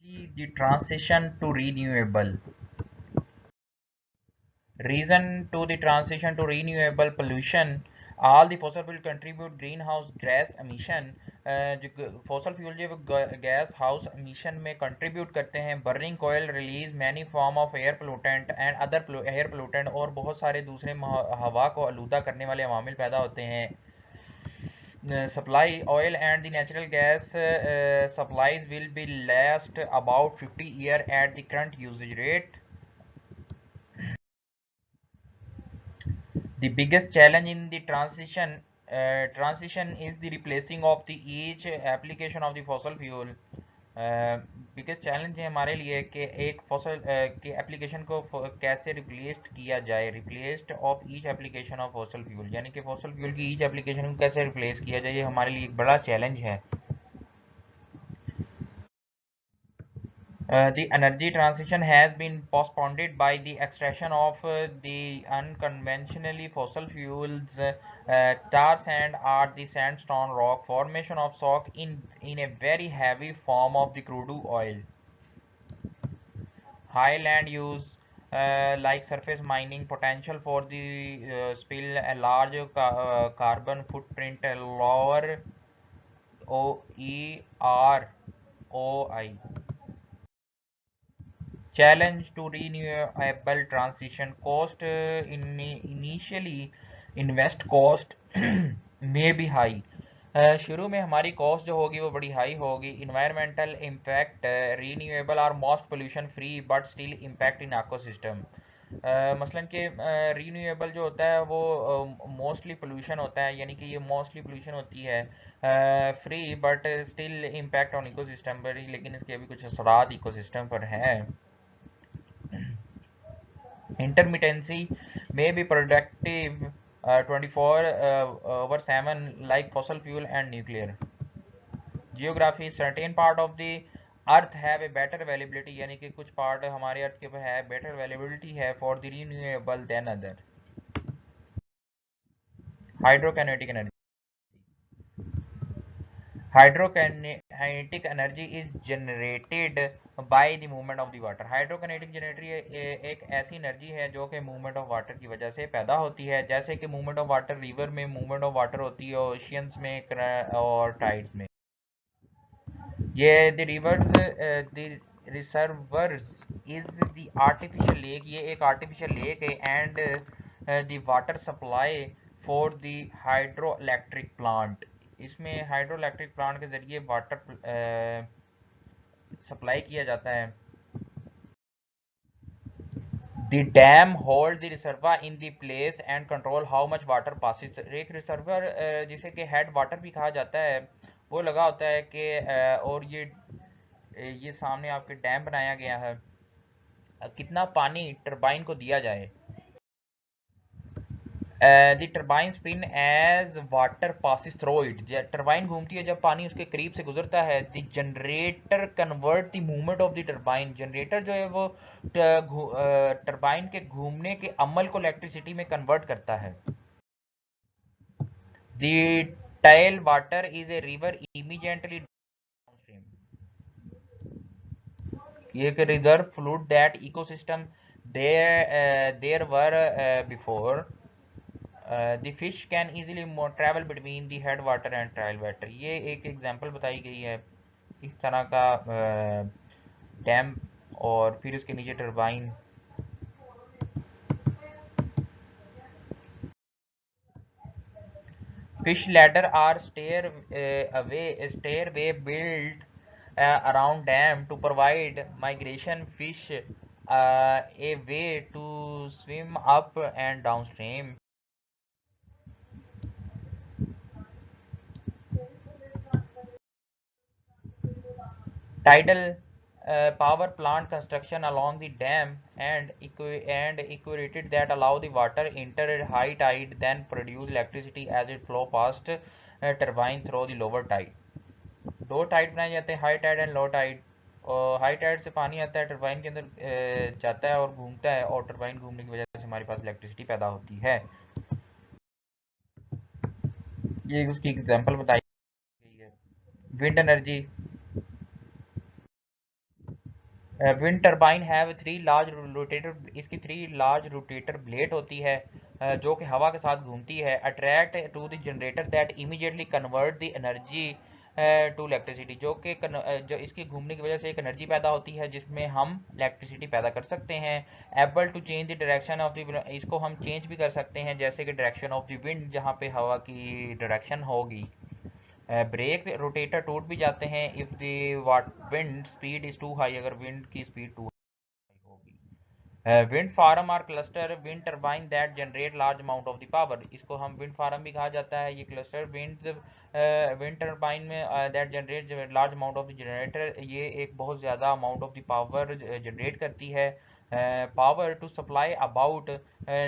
The transition to renewable. Reason to the transition to renewable pollution. All the fossil fuel contribute greenhouse gas emission. जो fossil fuel जो gas house emission में contribute करते हैं. Burning coal release many form of air pollutant and other air pollutant और बहुत सारे दूसरे हवा को आलूदा करने वाले अवामिल पैदा होते हैं. Supply oil and the natural gas supplies will be last about 50 years at the current usage rate. The biggest challenge in the transition is the replacing of the each application of the fossil fuel. Biggest challenge है हमारे लिए कि एक fossil के application को कैसे replaced किया जाए. Replaced of each application of fossil fuel, यानी कि फॉसल फ्यूल की ईच एप्लीकेशन को कैसे रिप्लेस किया जाए, ये हमारे लिए एक बड़ा चैलेंज है. The energy transition has been postponed by the extraction of the unconventionally fossil fuels. Tar sand are the sandstone rock formation of soak in a very heavy form of the crude oil. High land use like surface mining potential for the spill a large carbon footprint, lower OEROI. Challenge to renewable transition. Cost initially invest cost may be high. शुरू में हमारी cost जो होगी वो बड़ी high होगी. Environmental impact. Renewable are most pollution free but still impact in ecosystem. मसलन कि रीन्यूएबल जो होता है वो मोस्टली पोल्यूशन होता है, यानी कि ये मोस्टली पोल्यूशन होती है free but still impact on ecosystem पर, लेकिन इसके अभी कुछ असरात इकोसिस्टम पर हैं. Intermittency may be productive 24/7 like fossil fuel and nuclear. Geography. Certain part of the earth have a better availability, यानी कि कुछ पार्ट हमारे अर्थ के ऊपर है better availability है for the renewable than other. Hydrokinetic energy. Hydrokinetic energy is generated by the movement of the water. हाइड्रोकिनेटिक जनरेटरी एक ऐसी एनर्जी है जो कि मूवमेंट ऑफ वाटर की वजह से पैदा होती है, जैसे कि मूवमेंट ऑफ वाटर रिवर में मूवमेंट ऑफ वाटर होती है, ओशियंस में और टाइड्स में. ये the rivers the reservoirs is the artificial lake. ये एक आर्टिफिशियल लेक है and the water supply for the hydro electric plant. इसमें हाइड्रो इलेक्ट्रिक प्लांट के जरिए वाटर सप्लाई किया जाता है. The dam hold the reservoir in the place and control how much water passes. एक रिजर्वर जिसे कि हेड वाटर भी कहा जाता है वो लगा होता है कि और ये सामने आपके डैम बनाया गया है. कितना पानी टरबाइन को दिया जाए. The turbine spin as water passes through it. Turbine घूमती है जब पानी उसके करीब से गुजरता है. The generator convert the movement of the turbine. Generator जो है वो टरबाइन के घूमने के अमल को इलेक्ट्रिसिटी में कन्वर्ट करता है. The tail water is a river immediately downstream. ये एक reserve flood that ecosystem there were before. The fish can easily travel between the head water and tail water. ये एक एग्जांपल बताई गई है इस तरह का डैम और फिर उसके नीचे turbine. Fish ladder are stairway built around dam to provide migration fish a way to swim up and downstream. Tidal power plant construction along the dam and equated that allow the water enter high tide then produce electricity as it flow past turbine through the lower tide. दो tide बनाए जाते हैं, high tide and low tide. और high tide से पानी आता है turbine के अंदर जाता है और घूमता है, और टरबाइन घूमने की वजह से हमारे पास इलेक्ट्रिसिटी पैदा होती है. ये उसकी एग्जांपल बताई गई है. Wind energy. Wind turbine have three large rotator, इसकी थ्री लार्ज रोटेटर ब्लेड होती है जो कि हवा के साथ घूमती है, attract to the generator that immediately convert the energy to electricity, जो कि जो इसके घूमने की वजह से एक एनर्जी पैदा होती है जिसमें हम इलेक्ट्रिसिटी पैदा कर सकते हैं। Able to change the direction of the, इसको हम चेंज भी कर सकते हैं जैसे कि डायरेक्शन ऑफ द विंड, जहाँ पे हवा की डायरेक्शन होगी। ब्रेक रोटेटर टूट भी जाते हैं if the what wind speed is too high, अगर विंड की स्पीड टू हाई होगी। Wind farm are cluster wind turbine that generate large amount of the power, इसको हम विंड फार्म भी कहा जाता है। ये क्लस्टर विंड टरबाइन में that generate large amount of the generator, ये एक बहुत ज़्यादा amount of the power generate करती है। पावर टू सप्लाई अबाउट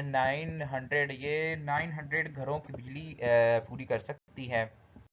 900, ये 900 घरों की बिजली पूरी कर सकती है।